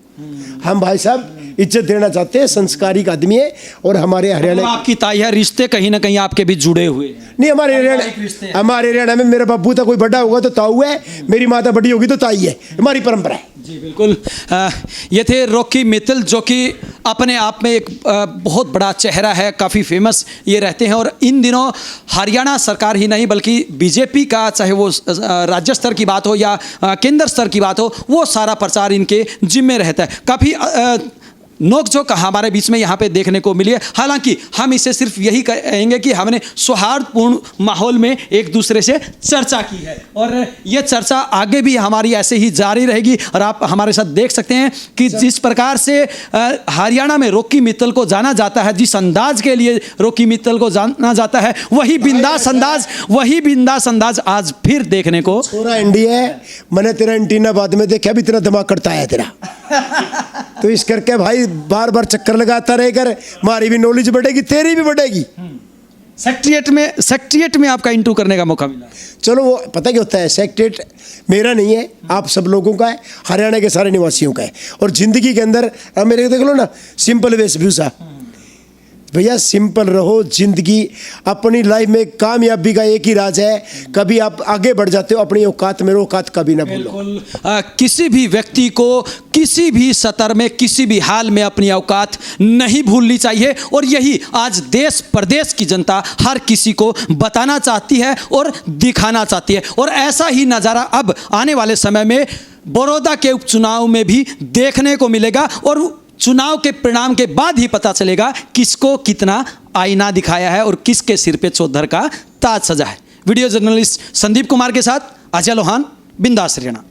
हम भाई साहब इज्जत देना चाहते हैं, संस्कारिक आदमी है। और हमारे हरियाणा तो आपकी ताई है, रिश्ते कहीं ना कहीं आपके बीच जुड़े हुए हैं। नहीं, हमारे हरियाणा में मेरा बाबू था कोई बड़ा होगा तो ताऊ है, मेरी माता बड़ी होगी तो ताई है, हमारी परंपरा है। जी बिल्कुल। ये थे रॉकी मित्तल, जो कि अपने आप में एक बहुत बड़ा चेहरा है, काफ़ी फेमस ये रहते हैं। और इन दिनों हरियाणा सरकार ही नहीं बल्कि बीजेपी का, चाहे वो राज्य स्तर की बात हो या केंद्र स्तर की बात हो, वो सारा प्रचार इनके जिम्मे रहता है। काफ़ी नोकझोंक हमारे बीच में यहाँ पे देखने को मिली है। हालांकि हम इसे सिर्फ यही कहेंगे कि हमने सौहार्दपूर्ण माहौल में एक दूसरे से चर्चा की है और ये चर्चा आगे भी हमारी ऐसे ही जारी रहेगी। और आप हमारे साथ देख सकते हैं कि जिस प्रकार से हरियाणा में रॉकी मित्तल को जाना जाता है, जिस अंदाज के लिए रॉकी मित्तल को जाना जाता है, वही बिंदास अंदाज आज फिर देखने को। पूरा इंडिया है, मैंने तेरा एंटीना बाद में देखा भी, इतना दिमाग करता है तेरा। तो इस करके भाई बार बार चक्कर लगाता रहेकर, हमारी भी नॉलेज बढ़ेगी, तेरी भी बढ़ेगी। सेक्रेटरिएट में आपका इंटरव्यू करने का मौका मिला। चलो वो पता क्या होता है, सेक्रेटरिएट मेरा नहीं है, आप सब लोगों का है, हरियाणा के सारे निवासियों का है। और जिंदगी के अंदर अब मेरे को देख लो ना, सिंपल वेशभूषा, भैया सिंपल रहो। जिंदगी अपनी लाइफ में कामयाबी का एक ही राज है, कभी आप आगे बढ़ जाते हो अपनी औकात में, औकात कभी ना भूलो। किसी भी व्यक्ति को किसी भी सतर में, किसी भी हाल में अपनी औकात नहीं भूलनी चाहिए। और यही आज देश प्रदेश की जनता हर किसी को बताना चाहती है और दिखाना चाहती है। और ऐसा ही नज़ारा अब आने वाले समय में बड़ौदा के उपचुनाव में भी देखने को मिलेगा। और चुनाव के परिणाम के बाद ही पता चलेगा किसको कितना आईना दिखाया है और किसके सिर पे चौधर का ताज सजा है। वीडियो जर्नलिस्ट संदीप कुमार के साथ अजय लोहान, बिंदास हरियाणा।